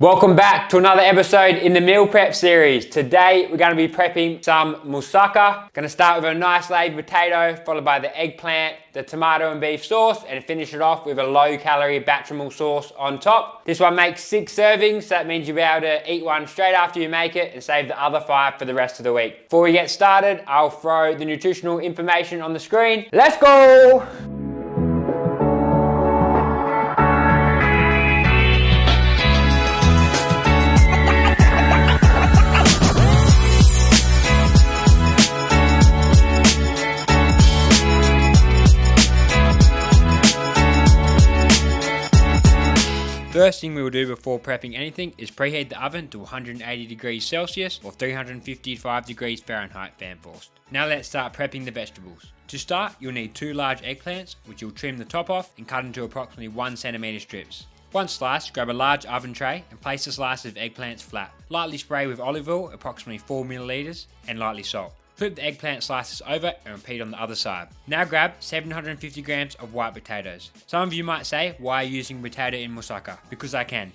Welcome back to another episode in the meal prep series. Today we're going to be prepping some moussaka. Going to start with a nice laid potato, followed by the eggplant, the tomato and beef sauce, and finish it off with a low-calorie bechamel sauce on top. This one makes 6 servings, so that means you'll be able to eat one straight after you make it and save the other 5 for the rest of the week. Before we get started, I'll throw the nutritional information on the screen. Let's go! First thing we will do before prepping anything is preheat the oven to 180 degrees Celsius or 355 degrees Fahrenheit fan forced. Now let's start prepping the vegetables. To start, you'll need 2 large eggplants, which you'll trim the top off and cut into approximately 1 centimeter strips. Once sliced, grab a large oven tray and place the slices of eggplants flat. Lightly spray with olive oil, approximately 4 milliliters, and lightly salt. Flip the eggplant slices over and repeat on the other side. Now grab 750 grams of white potatoes. Some of you might say, why are you using potato in moussaka? Because I can.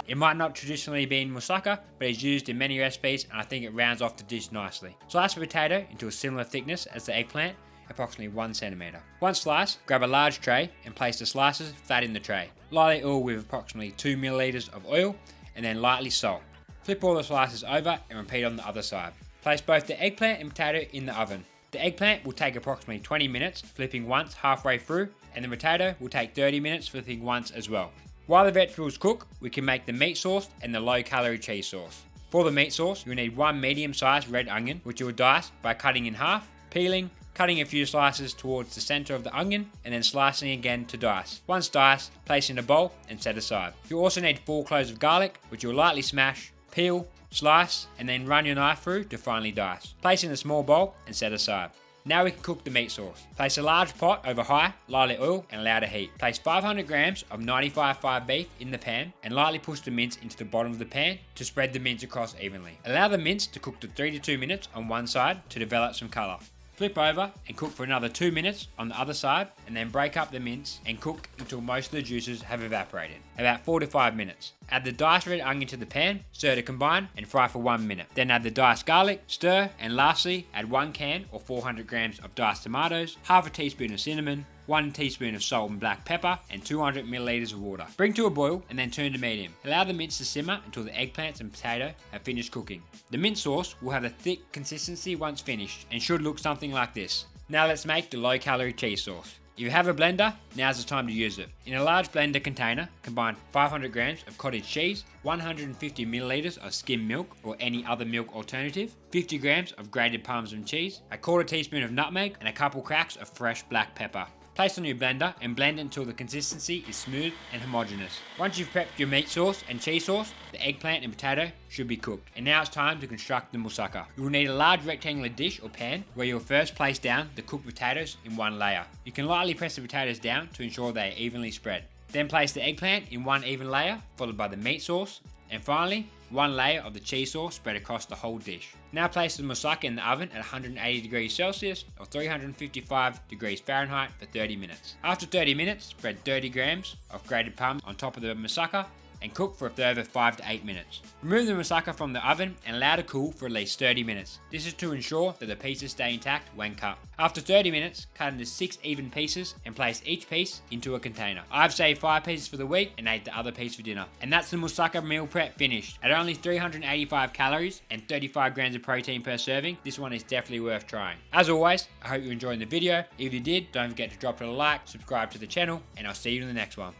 It might not traditionally be in moussaka, but it's used in many recipes and I think it rounds off the dish nicely. Slice the potato into a similar thickness as the eggplant, approximately 1 centimeter. Once sliced, grab a large tray and place the slices flat in the tray. Lightly oil with approximately 2 milliliters of oil and then lightly salt. Flip all the slices over and repeat on the other side. Place both the eggplant and potato in the oven. The eggplant will take approximately 20 minutes, flipping once halfway through, and the potato will take 30 minutes, flipping once as well. While the vegetables cook, we can make the meat sauce and the low-calorie cheese sauce. For the meat sauce, you'll need 1 medium-sized red onion, which you will dice by cutting in half, peeling, cutting a few slices towards the center of the onion, and then slicing again to dice. Once diced, place in a bowl and set aside. You'll also need 4 cloves of garlic, which you'll lightly smash, peel, slice, and then run your knife through to finely dice. Place in a small bowl and set aside. Now we can cook the meat sauce. Place a large pot over high, lightly oil, and allow to heat. Place 500 grams of 95.5 beef in the pan and lightly push the mince into the bottom of the pan to spread the mince across evenly. Allow the mince to cook to 3 to 2 minutes on one side to develop some color. Flip over and cook for another 2 minutes on the other side, and then break up the mince and cook until most of the juices have evaporated, about 4 to 5 minutes. Add the diced red onion to the pan, stir to combine, and fry for 1 minute. Then add the diced garlic, stir, and lastly add 1 can or 400 grams of diced tomatoes, half a teaspoon of cinnamon, 1 teaspoon of salt and black pepper, and 200 milliliters of water. Bring to a boil and then turn to medium. Allow the mince to simmer until the eggplants and potato have finished cooking. The mince sauce will have a thick consistency once finished and should look something like this. Now let's make the low-calorie cheese sauce. If you have a blender, now's the time to use it. In a large blender container, combine 500 grams of cottage cheese, 150 milliliters of skim milk or any other milk alternative, 50 grams of grated parmesan cheese, a quarter teaspoon of nutmeg, and a couple cracks of fresh black pepper. Place on your blender and blend until the consistency is smooth and homogeneous. Once you've prepped your meat sauce and cheese sauce, the eggplant and potato should be cooked. And now it's time to construct the moussaka. You will need a large rectangular dish or pan where you'll first place down the cooked potatoes in one layer. You can lightly press the potatoes down to ensure they are evenly spread. Then place the eggplant in one even layer, followed by the meat sauce, and finally, 1 layer of the cheese sauce spread across the whole dish. Now place the moussaka in the oven at 180 degrees Celsius or 355 degrees Fahrenheit for 30 minutes. After 30 minutes, spread 30 grams of grated parmesan on top of the moussaka and cook for a further 5 to 8 minutes. Remove the moussaka from the oven and allow to cool for at least 30 minutes. This is to ensure that the pieces stay intact when cut. After 30 minutes, cut into 6 even pieces and place each piece into a container. I've saved 5 pieces for the week and ate the other piece for dinner. And that's the moussaka meal prep finished. At only 385 calories and 35 grams of protein per serving, this one is definitely worth trying. As always, I hope you're enjoying the video. If you did, don't forget to drop it a like, subscribe to the channel, and I'll see you in the next one.